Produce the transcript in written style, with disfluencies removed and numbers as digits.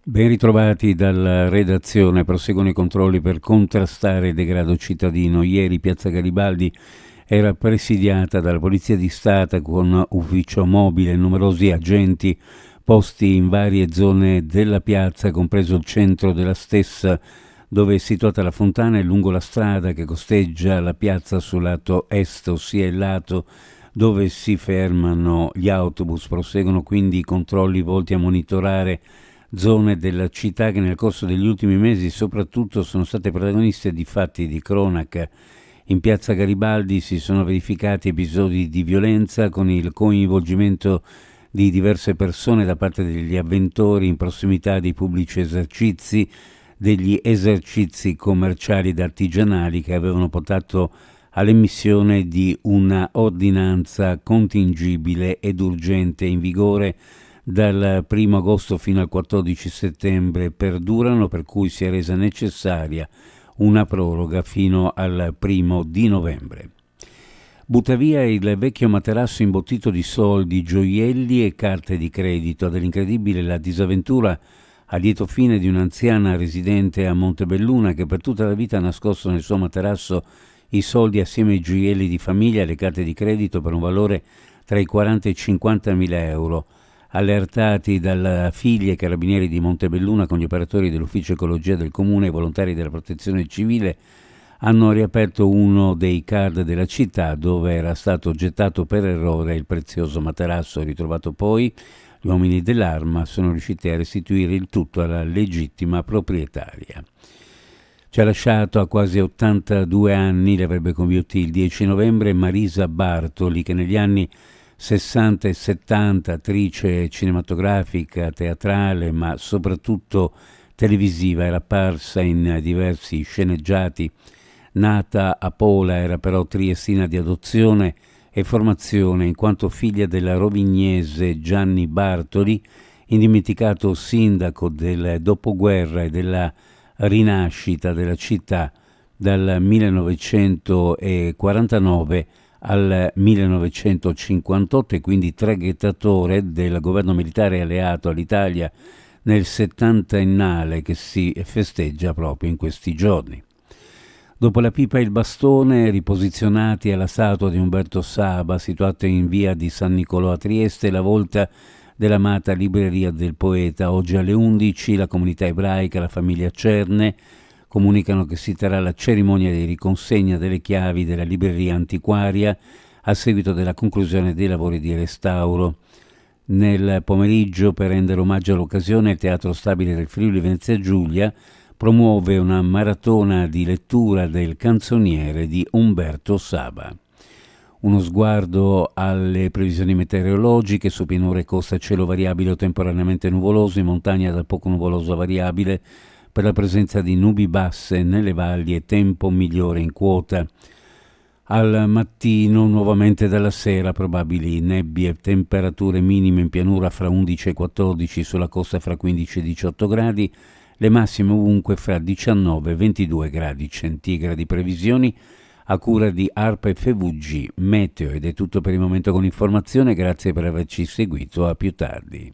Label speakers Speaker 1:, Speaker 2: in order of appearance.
Speaker 1: Ben ritrovati dalla redazione, proseguono i controlli per contrastare il degrado cittadino. Ieri Piazza Garibaldi era presidiata dalla Polizia di Stato con ufficio mobile e numerosi agenti posti in varie zone della piazza, compreso il centro della stessa, dove è situata la fontana e lungo la strada che costeggia la piazza sul lato est, ossia il lato dove si fermano gli autobus. Proseguono quindi i controlli volti a monitorare zone della città che nel corso degli ultimi mesi soprattutto sono state protagoniste di fatti di cronaca. In piazza Garibaldi si sono verificati episodi di violenza con il coinvolgimento di diverse persone da parte degli avventori in prossimità dei pubblici esercizi, degli esercizi commerciali ed artigianali che avevano portato all'emissione di una ordinanza contingibile ed urgente in vigore dal 1 agosto fino al 14 settembre. Perdurano, per cui si è resa necessaria una proroga fino al 1 novembre. Butta via il vecchio materasso imbottito di soldi, gioielli e carte di credito. Dell'incredibile la disavventura a lieto fine di un'anziana residente a Montebelluna che per tutta la vita ha nascosto nel suo materasso i soldi assieme ai gioielli di famiglia e le carte di credito per un valore tra i 40 e i 50 mila euro. Allertati dalla figlia e carabinieri di Montebelluna con gli operatori dell'ufficio ecologia del comune e i volontari della protezione civile hanno riaperto uno dei card della città dove era stato gettato per errore il prezioso materasso. Ritrovato poi, gli uomini dell'Arma sono riusciti a restituire il tutto alla legittima proprietaria. Ci ha lasciato a quasi 82 anni, le avrebbe compiuti il 10 novembre, Marisa Bartoli, che negli anni 60 e 70, attrice cinematografica, teatrale, ma soprattutto televisiva, era apparsa in diversi sceneggiati. Nata a Pola, era però triestina di adozione e formazione, in quanto figlia del rovignese Gianni Bartoli, indimenticato sindaco del dopoguerra e della rinascita della città dal 1949 al 1958 e quindi traghettatore del governo militare alleato all'Italia nel settantennale che si festeggia proprio in questi giorni. Dopo la pipa e il bastone, riposizionati alla statua di Umberto Saba, situata in via di San Nicolò a Trieste, la volta dell'amata libreria del poeta. Oggi alle 11 la comunità ebraica, la famiglia Cerne, comunicano che si terrà la cerimonia di riconsegna delle chiavi della libreria antiquaria a seguito della conclusione dei lavori di restauro. Nel pomeriggio, per rendere omaggio all'occasione, il Teatro Stabile del Friuli Venezia Giulia promuove una maratona di lettura del canzoniere di Umberto Saba. Uno sguardo alle previsioni meteorologiche: su pianure e costa cielo variabile o temporaneamente nuvoloso, in montagna dal poco nuvoloso a variabile per la presenza di nubi basse nelle valli e tempo migliore in quota. Al mattino, nuovamente dalla sera, probabili nebbie, temperature minime in pianura fra 11 e 14, sulla costa fra 15 e 18 gradi, le massime ovunque fra 19 e 22 gradi centigradi. Previsioni a cura di ARPA FVG Meteo. Ed è tutto per il momento con informazione, grazie per averci seguito, a più tardi.